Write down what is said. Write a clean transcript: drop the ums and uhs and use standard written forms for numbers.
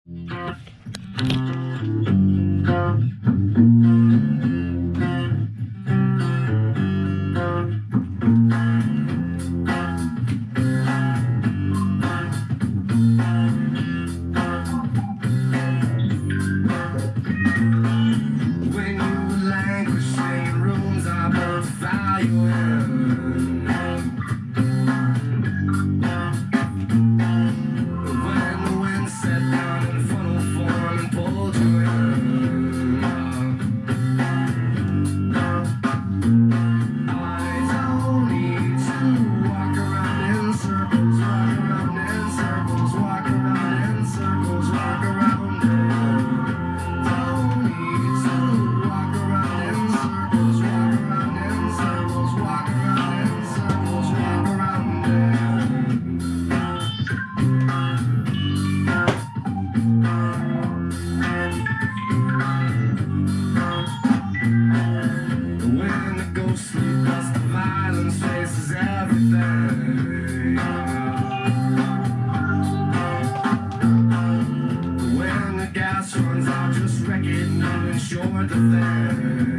When you languish in rooms I both value in. When the wind set down in funnel form and pulled you in. I don't need to walk around in circles, walk around in circles, walk around in circles, walk around it. Don't need to walk around in circles, walk around in circles, walk around in circles, walk around it. When the ghostly dust of violence faces everything. When the gas runs out, just wreck it and ensure the thing.